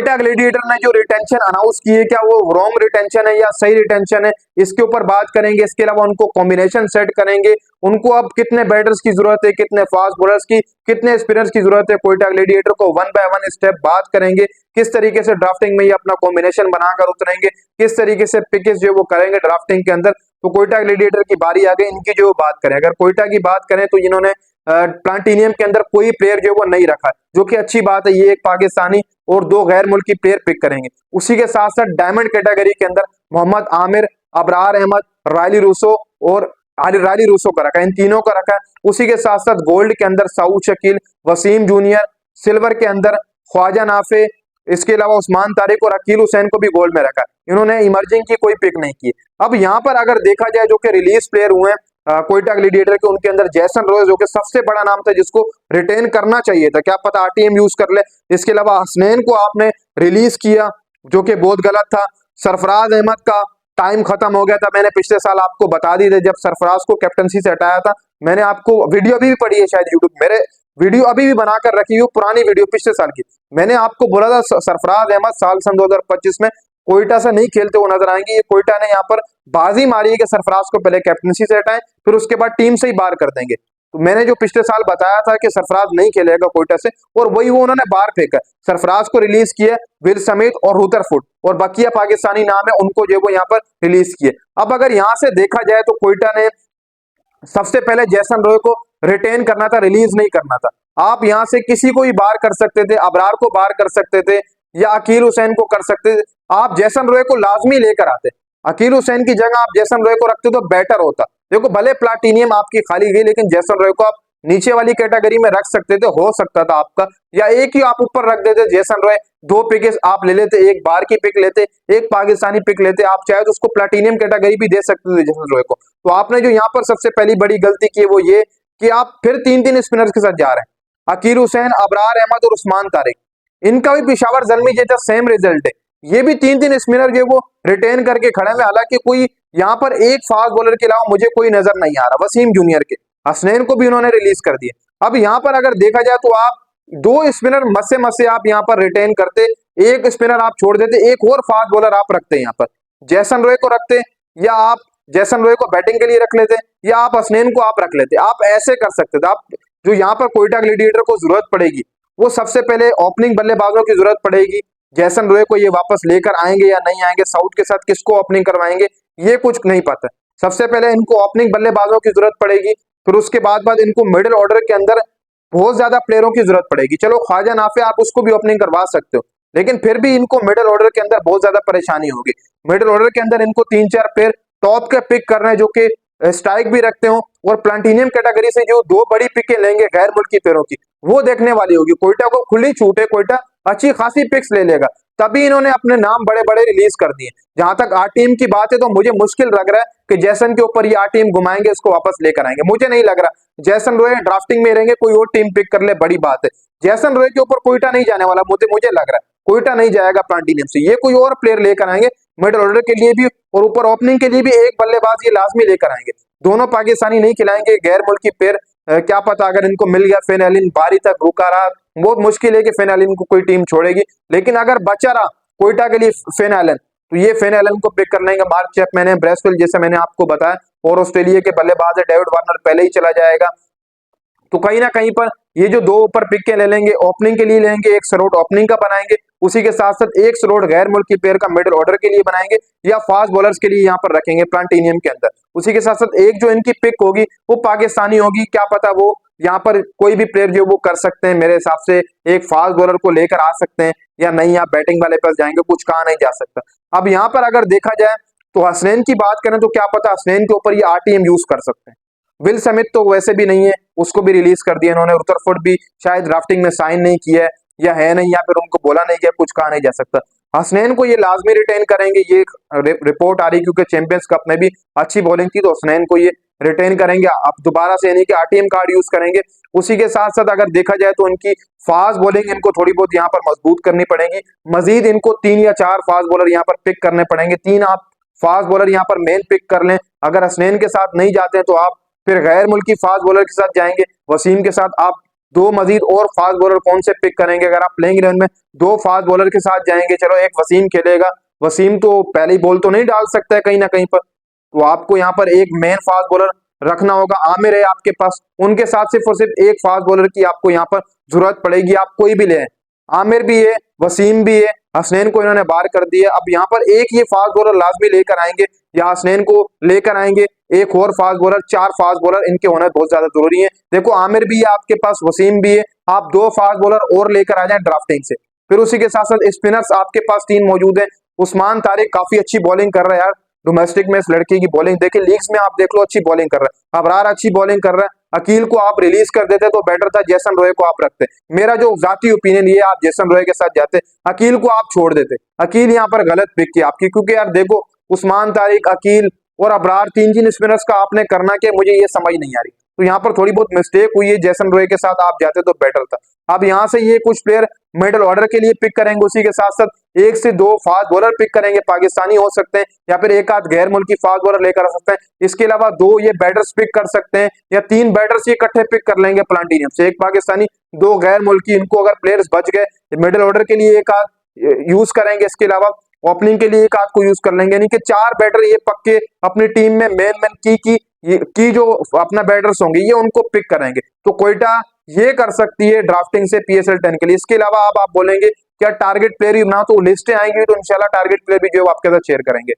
Quetta gladiator ने जो retention announce की है, क्या वो रॉन्ग रिटेंशन है या सही रिटेंशन है, इसके ऊपर बात करेंगे। इसके अलावा उनको कॉम्बिनेशन सेट करेंगे, उनको अब कितने बैटर्स की जरूरत है, कितने फास्ट बॉलर्स की, कितने स्पिनर्स की जरूरत है कोयटा ग्लैडिएटर को, वन बाय वन स्टेप बात करेंगे। किस तरीके से ड्राफ्टिंग में ये अपना कॉम्बिनेशन बनाकर उतरेंगे, किस तरीके से पिकेस जो वो करेंगे ड्राफ्टिंग के अंदर। तो कोयटा ग्लैडिएटर की बारी आ गई, इनकी जो बात करें। अगर कोयटा की बात करें तो इन्होंने प्लाटिनियम के अंदर कोई प्लेयर जो वो नहीं रखा, जो कि अच्छी बात है। ये एक पाकिस्तानी और 2 गैर मुल्की प्लेयर पिक करेंगे। उसी के साथ साथ डायमंड कैटेगरी के अंदर मोहम्मद आमिर, अबरार अहमद, रायली रूसो और रायली रूसो का रखा है, इन तीनों का रखा है। उसी के साथ साथ गोल्ड के अंदर सऊद शकील, वसीम जूनियर, सिल्वर के अंदर ख्वाजा नाफे, इसके अलावा उस्मान तारिक और अकील हुसैन को भी गोल्ड में रखा है। इन्होंने इमर्जिंग की कोई पिक नहीं की। अब यहाँ पर अगर देखा जाए जो कि रिलीज प्लेयर हुए हैं कोयटा ग्लैडिएटर के, उनके अंदर जैसन रॉय जो कि सबसे बड़ा नाम था, जिसको रिटेन करना चाहिए था, क्या पता आरटीएम यूज कर ले। इसके अलावा हसनैन को आपने रिलीज किया, जो कि बहुत गलत था। सरफराज अहमद का टाइम खत्म हो गया था, मैंने पिछले साल आपको बता दी थी जब सरफराज को कैप्टनसी से हटाया था। मैंने आपको वीडियो अभी भी पड़ी है शायद यूट्यूब, मेरे वीडियो अभी भी बनाकर रखी हुई, पुरानी वीडियो पिछले साल की। मैंने आपको बोला था सरफराज अहमद साल सन 2025 में कोयटा से नहीं खेलते हुए नजर आएंगे। ये कोयटा ने यहाँ पर बाजी मारी है कि सरफराज को पहले कैप्टनसी से हटाएं, फिर उसके बाद टीम से ही बाहर कर देंगे। तो मैंने जो पिछले साल बताया था कि सरफराज नहीं खेलेगा कोयटा से, और वही वो उन्होंने बाहर फेंका। सरफराज को रिलीज किया, विल समिथ और रुदरफुड, और बकिया पाकिस्तानी नाम है उनको जो वो यहाँ पर रिलीज किए। अब अगर यहाँ से देखा जाए तो कोयटा ने सबसे पहले जैसन रॉय को रिटेन करना था, रिलीज नहीं करना था। आप यहाँ से किसी को भी बाहर कर सकते थे, अबरार को बाहर कर सकते थे या अकील हुसैन को कर सकते थे। आप जैसन रॉय को लाजमी लेकर आते, अकील हुसैन की जगह आप जैसन रॉय को रखते तो बेटर होता। देखो भले प्लाटिनियम आपकी खाली गई, लेकिन जैसन रॉय को आप नीचे वाली कैटेगरी में रख सकते थे, हो सकता था आपका, या एक ही आप ऊपर रख देते जैसन रॉय। 2 पिकेस आप ले लेते, एक बाहर की पिक लेते, एक पाकिस्तानी पिक लेते। आप चाहे तो उसको प्लाटिनियम कैटेगरी भी दे सकते थे जैसन रॉय को। तो आपने जो यहाँ पर सबसे पहली बड़ी गलती की है वो ये कि आप फिर 3-3 स्पिनर्स के साथ जा रहे हैं। अकील हुसैन, अबरार अहमद और उस्मान तारिक, इनका भी पेशावर जल्मी जैसा सेम रिजल्ट है। ये भी 3-3 स्पिनर जो वो रिटेन करके खड़े हैं। हालांकि कोई यहाँ पर एक फास्ट बॉलर के अलावा मुझे कोई नजर नहीं आ रहा। वसीम जूनियर के, हसनैन को भी उन्होंने रिलीज कर दिया। अब यहाँ पर अगर देखा जाए तो आप 2 स्पिनर मस्से आप यहाँ पर रिटेन करते, एक स्पिनर आप छोड़ देते, एक और फास्ट बॉलर आप रखते यहाँ पर, जैसन रॉय को रखते, या आप जैसन रॉय को बैटिंग के लिए रख लेते, या आप हसनैन को आप रख लेते। आप ऐसे कर सकते थे। आप जो यहाँ पर कोयटा ग्लैडिएटर को जरूरत पड़ेगी वो सबसे पहले ओपनिंग बल्लेबाजों की जरूरत पड़ेगी। जैसन रॉय को ये वापस लेकर आएंगे या नहीं आएंगे, साउथ के साथ किसको ओपनिंग करवाएंगे, ये कुछ नहीं पता। सबसे पहले इनको ओपनिंग बल्लेबाजों की जरूरत पड़ेगी, फिर उसके बाद इनको मिडिल ऑर्डर के अंदर बहुत ज्यादा प्लेयरों की जरूरत पड़ेगी। चलो ख्वाजा नाफे आप उसको भी ओपनिंग करवा सकते हो, लेकिन फिर भी इनको मिडिल ऑर्डर के अंदर बहुत ज्यादा परेशानी होगी। मिडिल ऑर्डर के अंदर इनको 3-4 प्लेयर टॉप के पिक करना है, जो कि स्ट्राइक भी रखते हो, और प्लाटिनियम कैटेगरी से जो 2 बड़ी पिकें लेंगे गैर मुल्की प्लेयरों की, वो देखने वाली होगी। कोयटा को खुली छूट है, कोयटा अच्छी खासी पिक्स ले लेगा, तभी इन्होंने अपने नाम बड़े बड़े रिलीज कर दिए। जहां तक आरटीएम की बात है तो मुझे मुश्किल लग रहा है कि जैसन के ऊपर ये आरटीएम घुमाएंगे, इसको वापस लेकर आएंगे। मुझे नहीं लग रहा। जैसन रॉय ड्राफ्टिंग में रहेंगे, कोई और टीम पिक कर ले, बड़ी बात है। जैसन रॉय के ऊपर कोयटा नहीं जाने वाला, मुझे लग रहा है कोयटा नहीं जाएगा प्लाटिनियम से। ये कोई और प्लेयर लेकर आएंगे मिडिल ऑर्डर के लिए भी, और ऊपर ओपनिंग के लिए भी एक बल्लेबाज ये लाजमी लेकर आएंगे। दोनों पाकिस्तानी नहीं खिलाएंगे, गैर मुल्की प्लेयर। क्या पता अगर इनको मिल गया, फिन एलिन बारी तक रुका रहा, बहुत मुश्किल है कि फिन एलिन को कोई टीम छोड़ेगी। लेकिन अगर बचा रहा कोयटा के लिए फिन एलन, तो ये फिन एलन को पिक कर लेंगे। मार्क चैपमैन है, ब्रेसवेल जैसे मैंने आपको बताया, और ऑस्ट्रेलिया के बल्लेबाज है डेविड वार्नर पहले ही चला जाएगा। तो कहीं ना कहीं पर ये जो 2 ऊपर पिक ले लेंगे, ओपनिंग के लिए लेंगे, एक स्लॉट ओपनिंग का बनाएंगे, उसी के साथ साथ एक स्लॉट गैर मुल्की प्लेयर का मिडिल ऑर्डर के लिए बनाएंगे, या फास्ट बॉलर्स के लिए यहाँ पर रखेंगे प्लाटिनियम के अंदर। उसी के साथ साथ एक जो इनकी पिक होगी वो पाकिस्तानी होगी। क्या पता वो यहाँ पर कोई भी प्लेयर जो वो कर सकते हैं, मेरे हिसाब से एक फास्ट बॉलर को लेकर आ सकते हैं, या नहीं आप बैटिंग वाले पास जाएंगे, कुछ कहा नहीं जा सकता। अब यहाँ पर अगर देखा जाए तो हसनैन की बात करें तो क्या पता हसनैन के ऊपर ये आरटीएम यूज कर सकते हैं। विल समिथ तो वैसे भी नहीं है, उसको भी रिलीज कर दिया इन्होंने। रुदरफुड भी शायद ड्राफ्टिंग में साइन नहीं किया है, या है नहीं, या फिर उनको बोला नहीं गया, कुछ कहा नहीं जा सकता। हसनैन को ये लाजमी रिटेन करेंगे, ये रिपोर्ट आ रही, क्योंकि चैंपियंस कप में भी अच्छी बॉलिंग थी, तो हसनैन को ये रिटेन करेंगे। अब दोबारा से यानी कि आरटीएम कार्ड यूज करेंगे। उसी के साथ साथ अगर देखा जाए तो इनकी फास्ट बॉलिंग इनको थोड़ी बहुत यहाँ पर मजबूत करनी पड़ेगी। मजीद इनको 3 या 4 फास्ट बॉलर यहाँ पर पिक करने पड़ेंगे। 3 आप फास्ट बॉलर यहाँ पर मेन पिक कर लें। अगर हसनैन के साथ नहीं जाते हैं तो आप फिर गैर मुल्की फास्ट बॉलर के साथ जाएंगे। वसीम के साथ आप दो मजीद और फास्ट बॉलर कौन से पिक करेंगे? अगर आप प्लेइंग 11 में दो फास्ट बॉलर के साथ जाएंगे, चलो एक वसीम खेलेगा, वसीम तो पहली बॉल तो नहीं डाल सकता है कहीं ना कहीं पर, तो आपको यहाँ पर एक मेन फास्ट बॉलर रखना होगा। आमिर है आपके पास, उनके साथ सिर्फ और सिर्फ एक फास्ट बॉलर की आपको यहाँ पर जरूरत पड़ेगी। आप कोई भी ले, आमिर भी है, वसीम भी है, हसनैन को इन्होंने बाहर कर दिया, अब यहाँ पर एक ये फास्ट बॉलर लाजमी लेकर आएंगे या हसनैन को लेकर आएंगे, एक और फास्ट बॉलर, चार फास्ट बॉलर इनके होना बहुत ज्यादा जरूरी है। देखो आमिर भी है आपके पास, वसीम भी है, आप दो फास्ट बॉलर और लेकर आ जाए ड्राफ्टिंग से। फिर उसी के साथ साथ स्पिनर्स आपके पास तीन मौजूद है। उस्मान तारिक काफी अच्छी बॉलिंग कर रहा है यार, डोमेस्टिक में इस लड़के की बॉलिंग देखिए, लीग्स में आप देख लो अच्छी बॉलिंग कर रहा है। अबरार अच्छी बॉलिंग कर रहा है, अकील को आप रिलीज कर देते तो बेटर था, जेसन रॉय को आप रखते। मेरा जो जाती ओपिनियन ये, आप जेसन रॉय के साथ जाते, अकील को आप छोड़ देते। अकील यहाँ पर गलत पिक किया आपकी, क्योंकि यार देखो उस्मान तारिक, अकील और अबरार, तीन स्पिनर्स का आपने करना क्या, मुझे ये समझ नहीं आ रही। तो यहाँ पर थोड़ी बहुत मिस्टेक हुई है, जेसन रॉय के साथ आप जाते तो बेटर था। अब यहाँ से ये कुछ प्लेयर मिडिल ऑर्डर के लिए पिक करेंगे, उसी के साथ साथ एक से दो फास्ट बॉलर पिक करेंगे, पाकिस्तानी हो सकते हैं या फिर एक आध गैर मुल्की फास्ट बॉलर लेकर आ सकते हैं। इसके अलावा दो ये बैटर्स पिक कर सकते हैं या तीन बैटर्स ये इकट्ठे पिक कर लेंगे प्लांटिनियम से, एक पाकिस्तानी दो गैर मुल्की। इनको अगर प्लेयर्स बच गए, मिडिल ऑर्डर के लिए एक आध यूज करेंगे, इसके अलावा ओपनिंग के लिए एक आध को यूज कर लेंगे, यानी कि चार बैटर ये पक्के अपनी टीम में मेन की जो अपना बैटर्स होंगे ये उनको पिक करेंगे। तो कोयटा ये कर सकती है ड्राफ्टिंग से PSL 10 के लिए। इसके अलावा आप बोलेंगे क्या टारगेट प्लेयर ही बनाओ, तो लिस्टें आएंगी तो इंशाल्लाह टारगेट प्लेयर भी जो है आपके साथ शेयर करेंगे।